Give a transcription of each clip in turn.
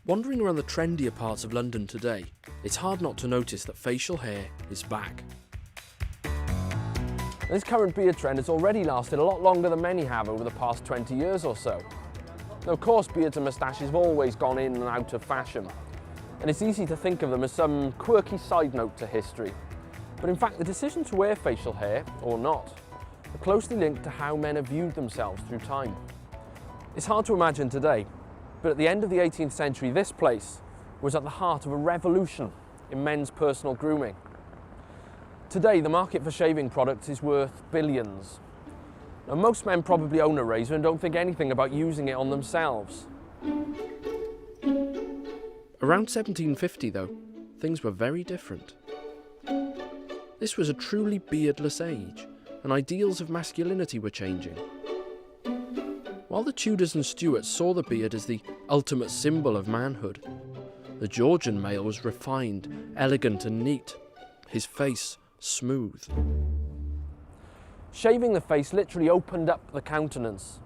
Wandering around the trendier parts of London today, it's hard not to notice that facial hair is back. This current beard trend has already lasted a lot longer than many have over the past 20 years or so. Now, of course, beards and moustaches have always gone in and out of fashion, and it's easy to think of them as some quirky side note to history. But in fact, the decision to wear facial hair, or not, are closely linked to how men have viewed themselves through time. It's hard to imagine today, but at the end of the 18th century, this place was at the heart of a revolution in men's personal grooming. Today, the market for shaving products is worth billions. Now, most men probably own a razor and don't think anything about using it on themselves. Around 1750, though, things were very different. This was a truly beardless age, and ideals of masculinity were changing. While the Tudors and Stuarts saw the beard as the ultimate symbol of manhood, the Georgian male was refined, elegant and neat, his face smooth. Shaving the face literally opened up the countenance,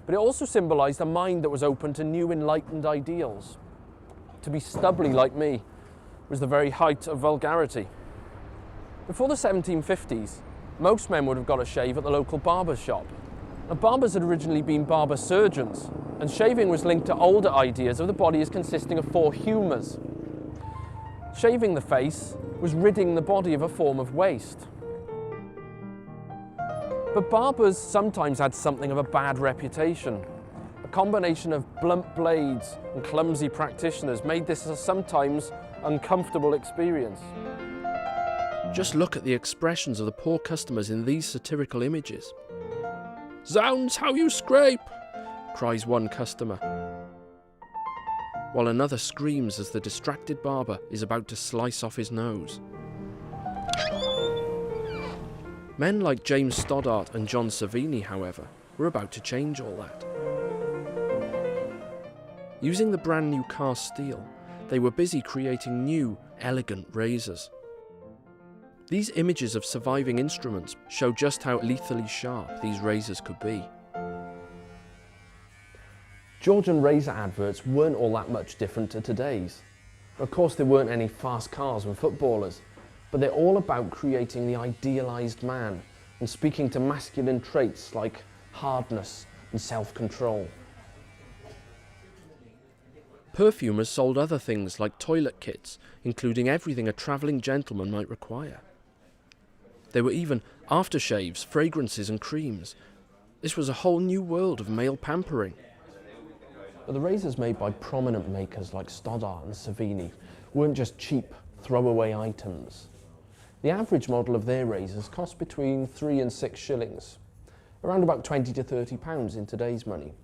but it also symbolised a mind that was open to new enlightened ideals. To be stubbly like me was the very height of vulgarity. Before the 1750s, most men would have got a shave at the local barbershop. Now, barbers had originally been barber surgeons, and shaving was linked to older ideas of the body as consisting of 4 humours. Shaving the face was ridding the body of a form of waste. But barbers sometimes had something of a bad reputation. A combination of blunt blades and clumsy practitioners made this a sometimes uncomfortable experience. Just look at the expressions of the poor customers in these satirical images. "Zounds, how you scrape!" cries one customer, while another screams as the distracted barber is about to slice off his nose. Men like James Stoddart and John Savini, however, were about to change all that. Using the brand new cast steel, they were busy creating new, elegant razors. These images of surviving instruments show just how lethally sharp these razors could be. Georgian razor adverts weren't all that much different to today's. Of course, there weren't any fast cars and footballers, but they're all about creating the idealised man and speaking to masculine traits like hardness and self-control. Perfumers sold other things like toilet kits, including everything a travelling gentleman might require. There were even aftershaves, fragrances and creams. This was a whole new world of male pampering. But the razors made by prominent makers like Stoddart and Savini weren't just cheap, throwaway items. The average model of their razors cost between 3 and 6 shillings, around about 20 to 30 pounds in today's money.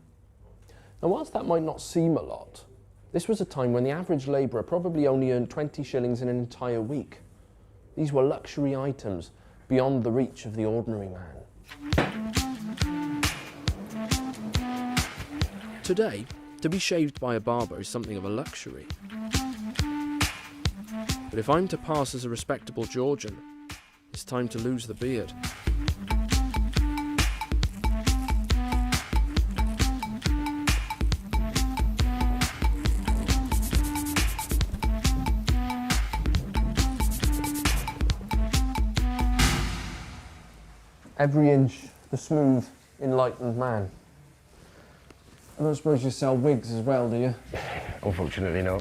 Now, whilst that might not seem a lot, this was a time when the average labourer probably only earned 20 shillings in an entire week. These were luxury items beyond the reach of the ordinary man. Today, to be shaved by a barber is something of a luxury. But if I'm to pass as a respectable Georgian, it's time to lose the beard. Every inch, the smooth, enlightened man. I don't suppose you sell wigs as well, do you? Unfortunately, no.